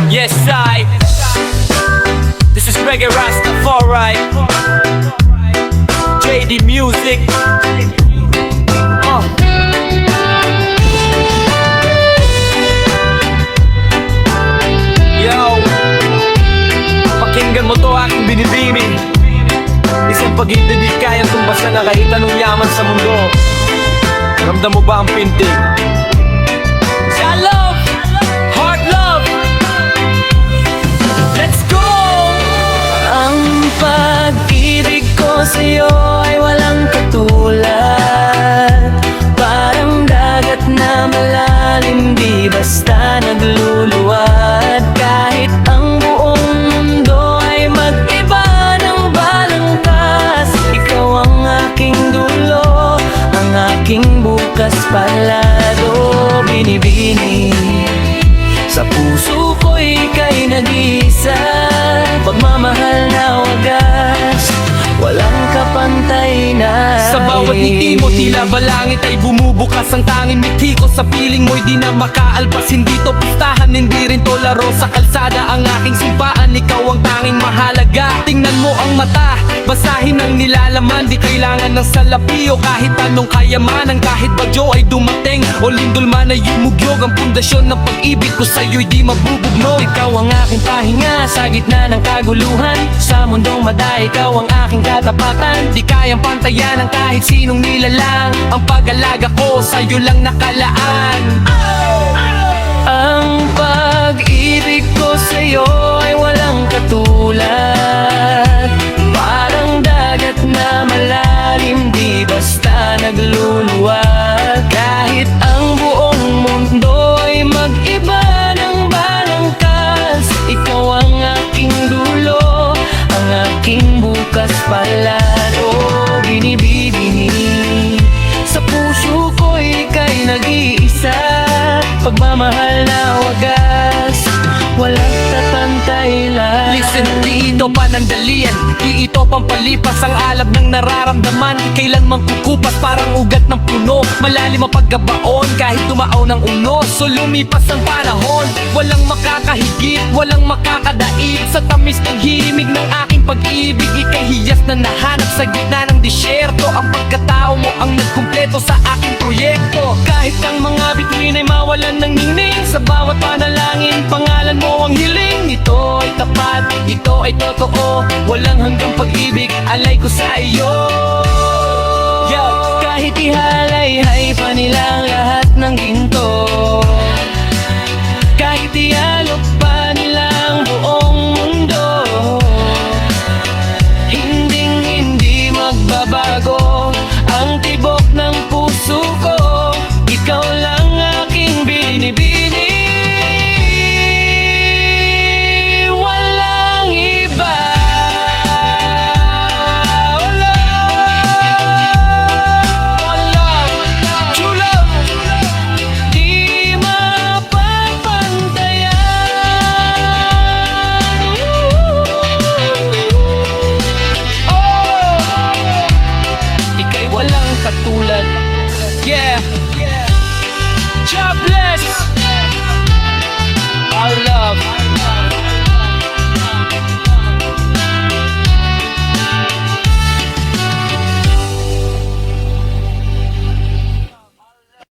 Yes, this is Reggae Rastafari, JD Music. Yo, pakinggan mo to aking binibining. Isang pag-ibig kayang tumbasan na kahit anong yaman sa mundo. Ramdam mo ba ang pintig? Sa love, heart love. Let's go! Ang pag-ibig ko sa'yo ay walang katulad. Parang dagat na malalim, di basta nagluluwad. Kahit ang buong mundo ay mag-iba ng balangkas, ikaw ang aking dulo, ang aking bukas palado. Binibini sa puso ko'y ika'y nag-iisa, pagmamahal na wagas, walang kapantay na. Sa bawat ngiti mo tila balangit ay bumubukas ang tanging mithi ko. Sa piling mo'y di na makaalpas. Hindi to pustahan, hindi rin to laro sa kalsada. Ang aking simpaan, ikaw ang tanging mahalaga. Tingnan mo ang mata, basahin ang nilalaman. Di kailangan ng salapi o kahit anong kayamanan. Kahit bagyo ay dumating o lindol man ay yumugyog, ang pundasyon ng pag-ibig ko sa'yo'y di mabubugnog. Ikaw ang aking pahinga sa gitna ng kaguluhan. Sa mundong mada, ikaw ang aking katapatan. Di kayang pantayan ng kahit sinong nilalang. Ang pag-alaga ko sa'yo lang nakalaan. Ang pag-ibig ko sa'yo ay walang katulad. Parang dagat na malalim, di basta nagluluwag. Kahit ang buong mundo ay mag-iba ng balangkas, ikaw ang aking dulo, ang aking bukas palado. Binibini sa puso ko'y ika'y nag-iisa, pagmamahal na wagas, walang tatantay lang. Listen, di ito panandalian, di ito pampalipas ang alab ng nararamdaman. Kailanman kukupas parang ugat ng puno, malalim ang paggabaon kahit tumaaw ng unos. So lumipas ang panahon, walang makakahigit, walang makakadaig sa tamis ng himig ng aking pag-ibig. Ika'y hiyas na nahanap sa gitna ng disyerto. Ang pagkatao mo ang nagkumpleto sa aking proyekto. Kahit ang mga bituin ay mawalan ng ningning, sa bawat panalangin pangalan mo ang hiling. Ito ay tapat, ito ay totoo, walang hanggang pag-ibig alay ko sa iyo. Yo, kahit ihalay-hay pa nilang lahat ng ginto, kahit iyan